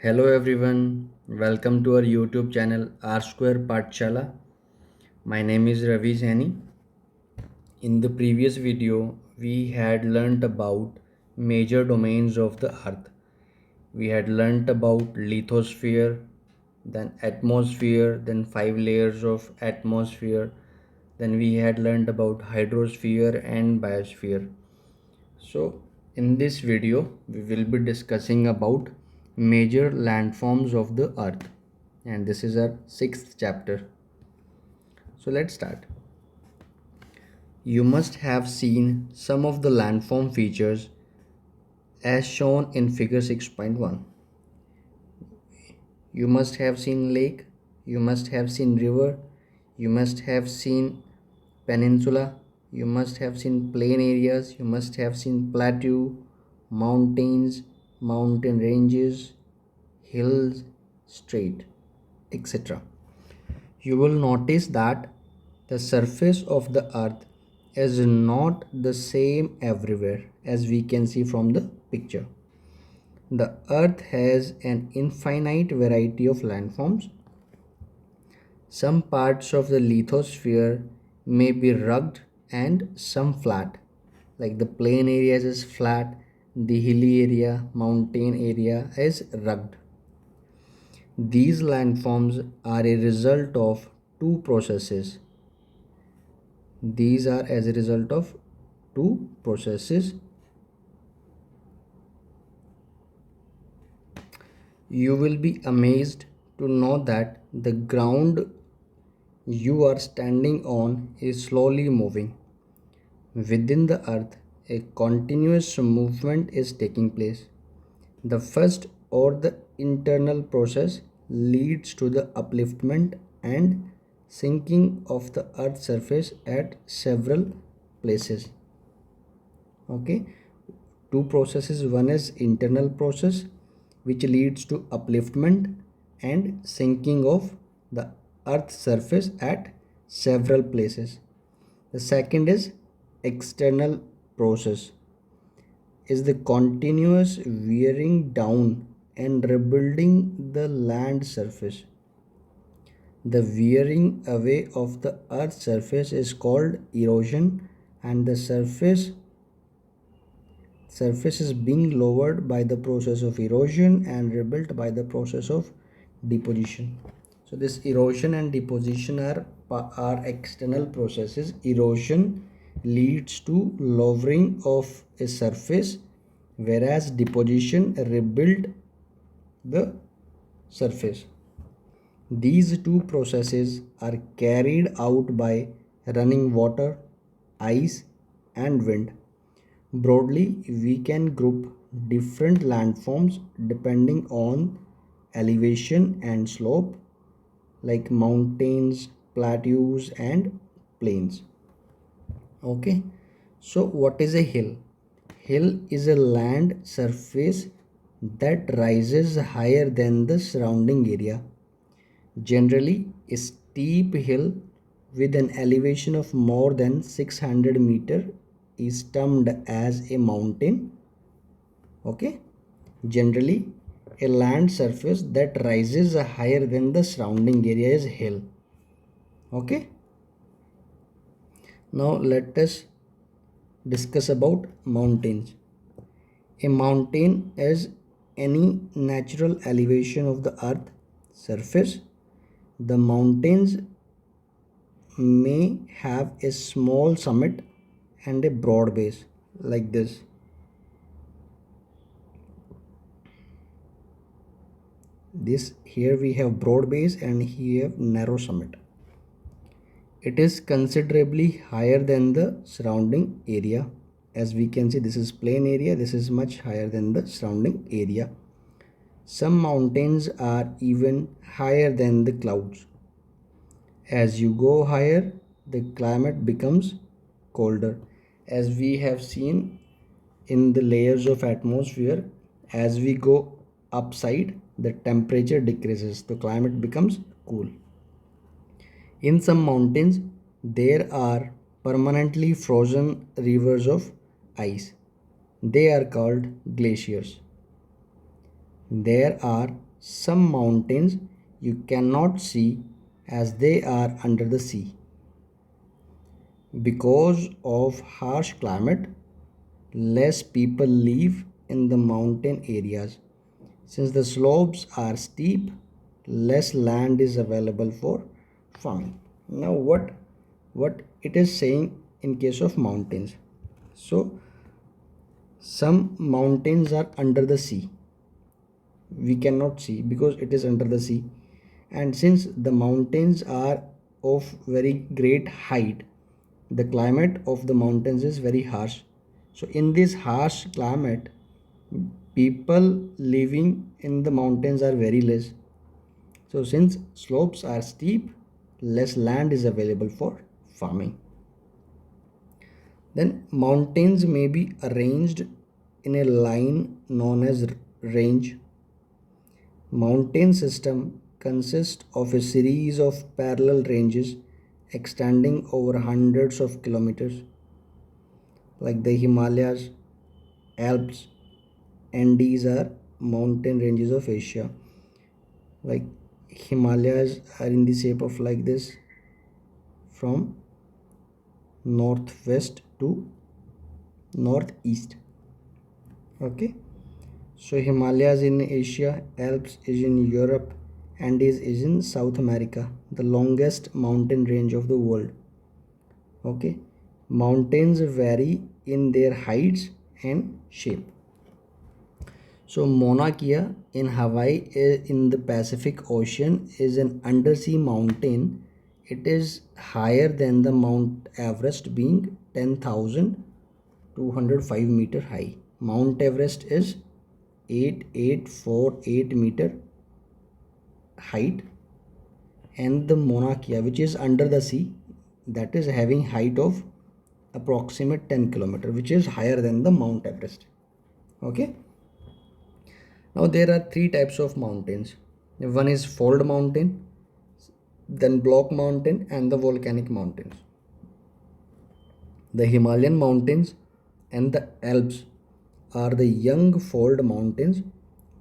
Hello everyone, welcome to our YouTube channel R Square Pathshala. My name is Ravi Zaini. In the previous video, we had learnt about major domains of the earth. We had learnt about lithosphere, then atmosphere, then 5 layers of atmosphere. Then we had learnt about hydrosphere and biosphere. So in this video we will be discussing about major landforms of the earth, and this is our sixth chapter. So let's start. You must have seen some of the landform features as shown in figure 6.1. You must have seen lake, you must have seen river, you must have seen peninsula, you must have seen plain areas, you must have seen plateau, mountains, mountain ranges, hills, strait, etc. You will notice that the surface of the earth is not the same everywhere, as we can see from the picture. The earth has an infinite variety of landforms. Some parts of the lithosphere may be rugged and some flat. Like the plain areas is flat, the hilly area, mountain area is rugged. These landforms are a result of two processes. These are as a result of two processes. You will be amazed to know that the ground you are standing on is slowly moving. Within the earth, a continuous movement is taking place. The first or the internal process leads to the upliftment and sinking of the earth's surface at several places. Okay, two processes. One is internal process which leads to upliftment and sinking of the earth's surface at several places. The second is external process, is the continuous wearing down and rebuilding the land surface. The wearing away of the earth's surface is called erosion, and the surface is being lowered by the process of erosion and rebuilt by the process of deposition. So this erosion and deposition are external processes. Erosion leads to lowering of a surface, whereas deposition rebuild the surface. These two processes are carried out by running water, ice and wind. Broadly, we can group different landforms depending on elevation and slope, like mountains, plateaus and plains. Okay, so what is a hill? Hill is a land surface that rises higher than the surrounding area. Generally, a steep hill with an elevation of more than 600 meter is termed as a mountain. Okay, generally a land surface that rises higher than the surrounding area is hill. Okay, now let us discuss about mountains. A mountain is any natural elevation of the earth surface. The mountains may have a small summit and a broad base, like this. This here we have broad base and here narrow summit. It is considerably higher than the surrounding area. As we can see, this is plain area, this is much higher than the surrounding area. Some mountains are even higher than the clouds. As you go higher, the climate becomes colder. As we have seen in the layers of atmosphere, as we go upside, the temperature decreases, the climate becomes cool. In some mountains, there are permanently frozen rivers of ice. They are called glaciers. There are Some mountains you cannot see as they are under the sea. Because of harsh climate, less people live in the mountain areas. Since the slopes are steep, less land is available for farming. Now what it is saying in case of mountains. So some mountains are under the sea. We cannot see because it is under the sea. And since the mountains are of very great height, the climate of the mountains is very harsh. So in this harsh climate, people living in the mountains are very less. So since slopes are steep, less land is available for farming. Then mountains may be arranged in a line known as range. Mountain system consists of a series of parallel ranges extending over hundreds of kilometers, like the Himalayas, Alps, Andes are mountain ranges of Asia. Like Himalayas are in the shape of like this, from northwest to northeast. Okay, so Himalayas in Asia, Alps is in Europe, Andes is in South America, the longest mountain range of the world. Okay, mountains vary in their heights and shape. So Mauna Kea in Hawaii in the Pacific Ocean is an undersea mountain. It is higher than the Mount Everest, being 10,205 meter high. Mount Everest is 8848 meter height, and the Mauna Kea, which is under the sea, that is having height of approximate 10 kilometer, which is higher than the Mount Everest. Okay, now there are three types of mountains. One is fold mountain, then block mountain, and the volcanic mountains. The Himalayan mountains and the Alps are the young fold mountains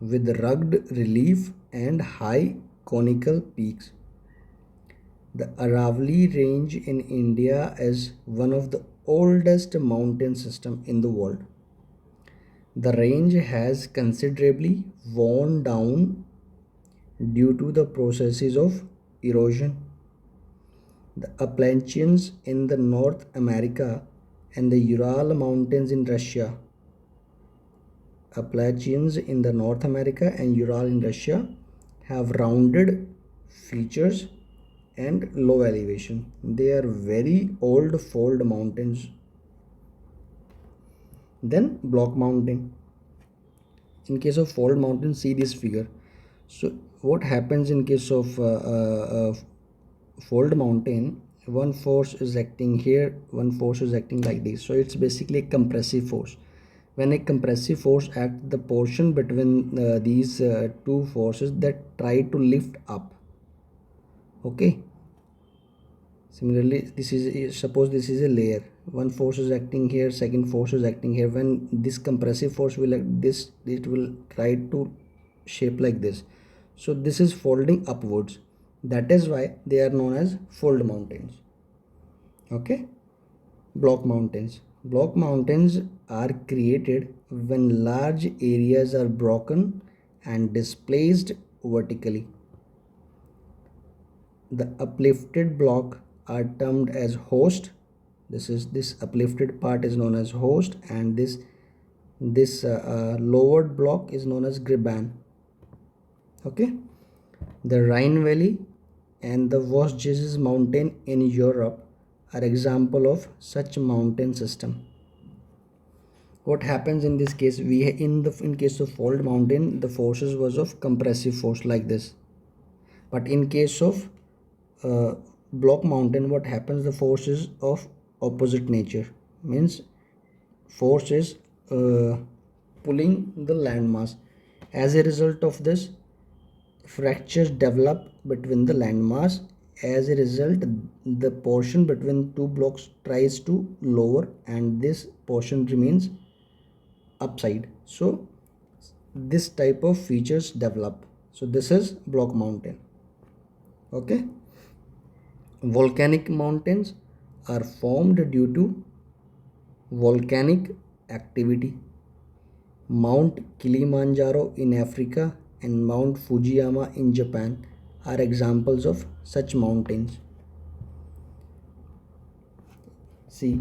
with rugged relief and high conical peaks. The Aravalli range in India is one of the oldest mountain system in the world. The range has considerably worn down due to the processes of erosion. The Appalachians in the North America and the Ural Mountains in Russia. Appalachians in the North America and Ural in Russia have rounded features and low elevation. They are very old fold mountains. Then block mountain. In case of fold mountain, see this figure. So what happens in case of fold mountain? One force is acting here, one force is acting like this. So it's basically a compressive force. When a compressive force acts, the portion between these two forces that try to lift up. Okay, similarly this is, suppose this is a layer, one force is acting here, second force is acting here. When this compressive force will act this, it will try to shape like this. So this is folding upwards. That is why they are known as fold mountains. Okay, block mountains. Block mountains are created when large areas are broken and displaced vertically. The uplifted block are termed as host. This uplifted part is known as host, and this lowered block is known as graben. Okay, the Rhine Valley and the Vosges mountain in Europe are example of such mountain system. What happens in this case? In case of fold mountain, the forces was of compressive force like this, but in case of block mountain, what happens? The force is of opposite nature, means force is pulling the landmass. As a result of this, fractures develop between the landmass. As a result, the portion between two blocks tries to lower, and this portion remains upside. So this type of features develop. So this is block mountain. Okay. Volcanic mountains are formed due to volcanic activity. Mount Kilimanjaro in Africa and Mount Fujiyama in Japan are examples of such mountains. See,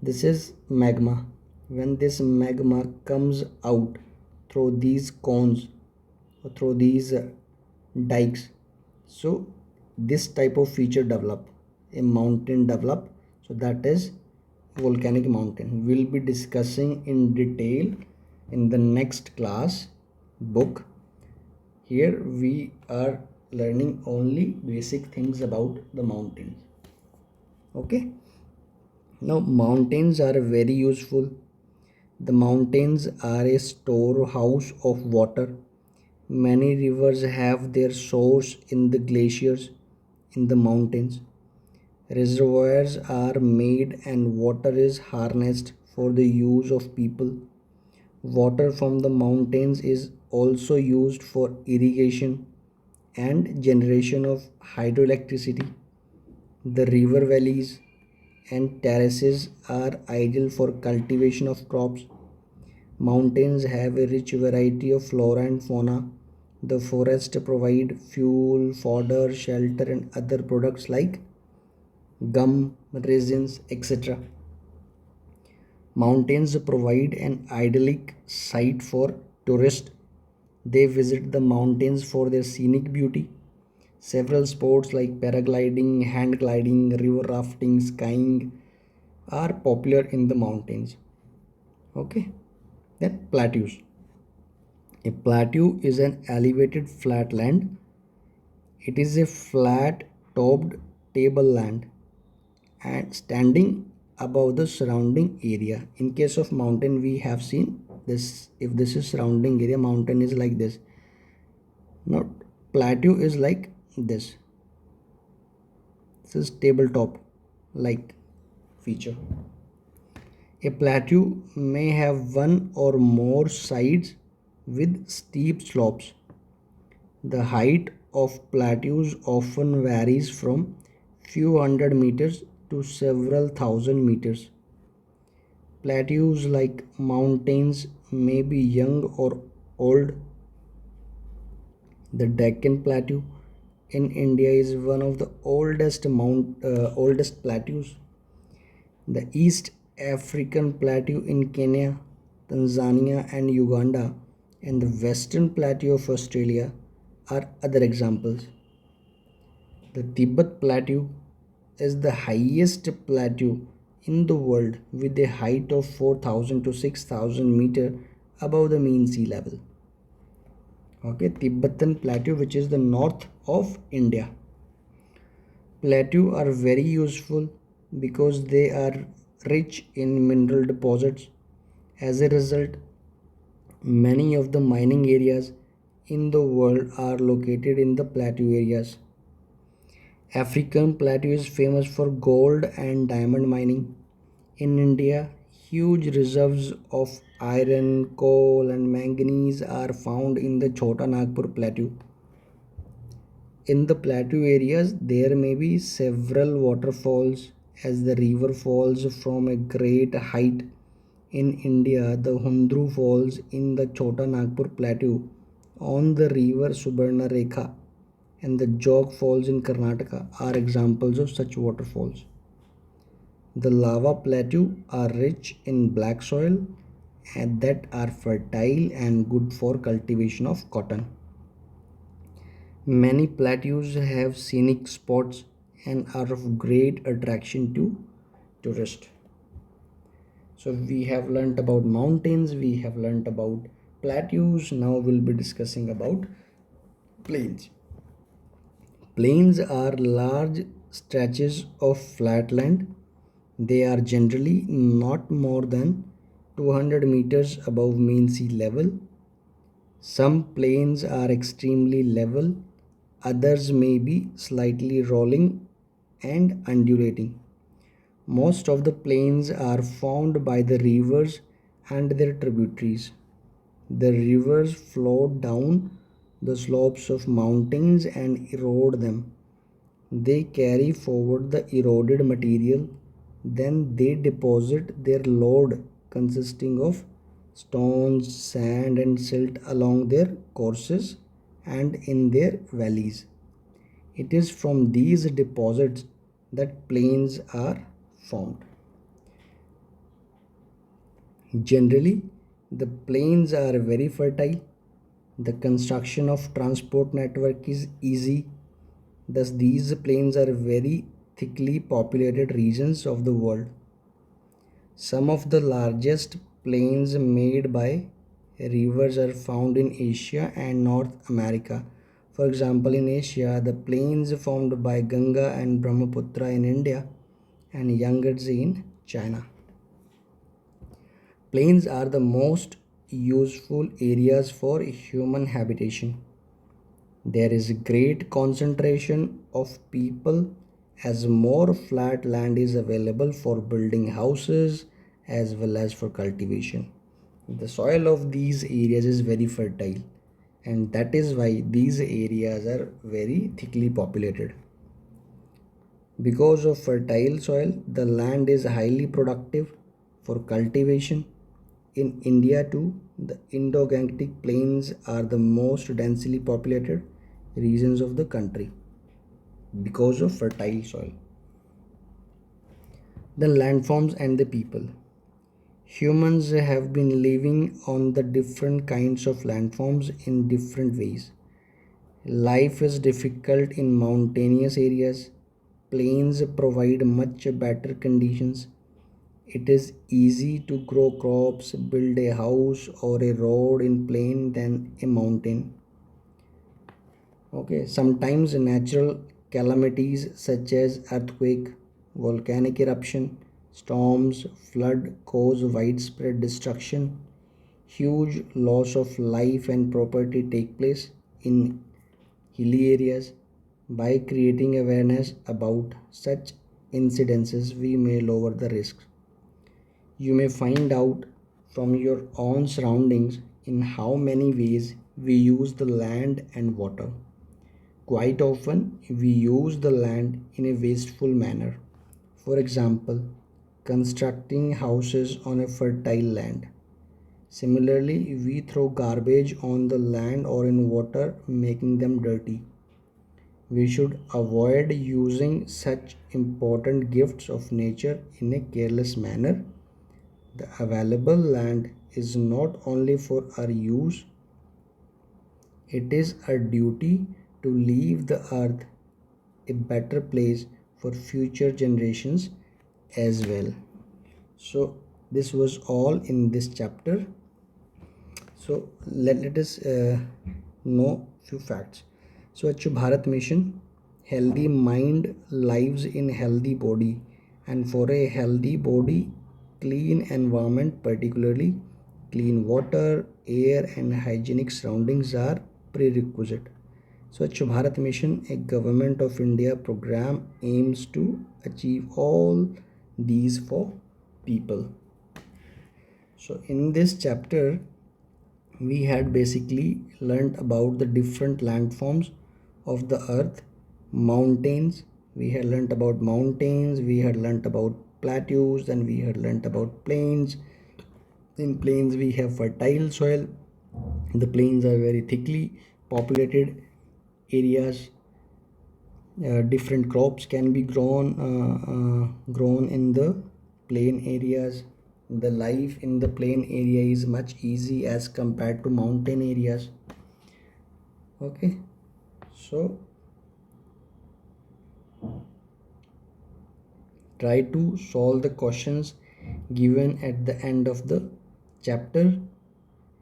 this is magma. When this magma comes out through these cones or through these dikes, so this type of feature develop, a mountain develop. So that is volcanic mountain. We'll be discussing in detail in the next class book. Here we are learning only basic things about the mountains. Okay. Now mountains are very useful. The mountains are a storehouse of water. Many rivers have their source in the glaciers in the mountains. Reservoirs are made and water is harnessed for the use of people. Water from the mountains is also used for irrigation and generation of hydroelectricity. The river valleys and terraces are ideal for cultivation of crops. Mountains have a rich variety of flora and fauna. The forests provide fuel, fodder, shelter, and other products like gum, resins, etc. Mountains provide an idyllic site for tourists. They visit the mountains for their scenic beauty. Several sports like paragliding, hand gliding, river rafting, skiing are popular in the mountains. Okay, then plateaus. A plateau is an elevated flatland. It is a flat topped tableland and standing above the surrounding area. In case of mountain, we have seen this. If this is surrounding area, mountain is like this. Now plateau is like this. This is tabletop like feature. A plateau may have one or more sides with steep slopes. The height of plateaus often varies from few hundred meters to several thousand meters. Plateaus like mountains may be young or old. The Deccan Plateau in India is one of the oldest plateaus. The East African Plateau in Kenya, Tanzania, and Uganda, and the Western Plateau of Australia are other examples. The Tibet Plateau is the highest plateau in the world with a height of 4,000 to 6,000 meter above the mean sea level. Okay, Tibetan Plateau, which is the north of India. Plateaus are very useful because they are rich in mineral deposits. As a result, many of the mining areas in the world are located in the plateau areas. African plateau is famous for gold and diamond mining. In India, huge reserves of iron, coal, and manganese are found in the Chota Nagpur plateau. In the plateau areas, there may be several waterfalls as the river falls from a great height. In India, the Hundru Falls in the Chota Nagpur plateau on the river Subarnarekha and the Jog Falls in Karnataka are examples of such waterfalls. The lava plateau are rich in black soil and that are fertile and good for cultivation of cotton. Many plateaus have scenic spots and are of great attraction to tourists. So we have learnt about mountains, we have learnt about plateaus. Now we'll be discussing about plains. Plains are large stretches of flat land. They are generally not more than 200 meters above mean sea level. Some plains are extremely level, others may be slightly rolling and undulating. Most of the plains are formed by the rivers and their tributaries. The rivers flow down the slopes of mountains and erode them. They carry forward the eroded material, then they deposit their load consisting of stones, sand, and silt along their courses and in their valleys. It is from these deposits that plains are formed. Generally, the plains are very fertile. The construction of transport network is easy. Thus, these plains are very thickly populated regions of the world. Some of the largest plains made by rivers are found in Asia and North America. For example, in Asia, the plains formed by Ganga and Brahmaputra in India and Yangtze in China. Plains are the most useful areas for human habitation. There is a great concentration of people as more flat land is available for building houses as well as for cultivation. The soil of these areas is very fertile, and that is why these areas are very thickly populated. Because of fertile soil, the land is highly productive for cultivation. In India too, the Indo-Gangetic plains are the most densely populated regions of the country because of fertile soil. The landforms and the people. Humans have been living on the different kinds of landforms in different ways. Life is difficult in mountainous areas. Plains provide much better conditions. It is easy to grow crops, build a house or a road in plain than a mountain. Okay, sometimes natural calamities such as earthquake, volcanic eruption, storms, flood cause widespread destruction. Huge loss of life and property take place in hilly areas. By creating awareness about such incidences, we may lower the risks. You may find out from your own surroundings in how many ways we use the land and water. Quite often, we use the land in a wasteful manner. For example, constructing houses on a fertile land. Similarly, we throw garbage on the land or in water, making them dirty. We should avoid using such important gifts of nature in a careless manner. The available land is not only for our use, it is our duty to leave the earth a better place for future generations as well. So, this was all in this chapter. So, let us know few facts. So, Swachh Bharat Mission, healthy mind lives in healthy body, and for a healthy body, clean environment, particularly clean water, air, and hygienic surroundings are prerequisite. Swachh Bharat Mission, a Government of India program, aims to achieve all these for people. So, in this chapter, we had basically learned about the different landforms of the earth. Mountains, we had learned about mountains, we had learned about plateaus, then we had learned about plains. In plains we have fertile soil. The plains are very thickly populated areas. Different crops can be grown in the plain areas. The life in the plain area is much easy as compared to mountain areas. Okay, so try to solve the questions given at the end of the chapter.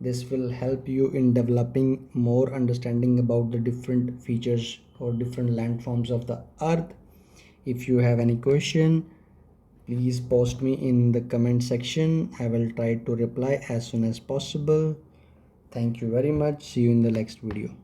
This will help you in developing more understanding about the different features or different landforms of the earth. If you have any question, please post me in the comment section. I will try to reply as soon as possible. Thank you very much. See you in the next video.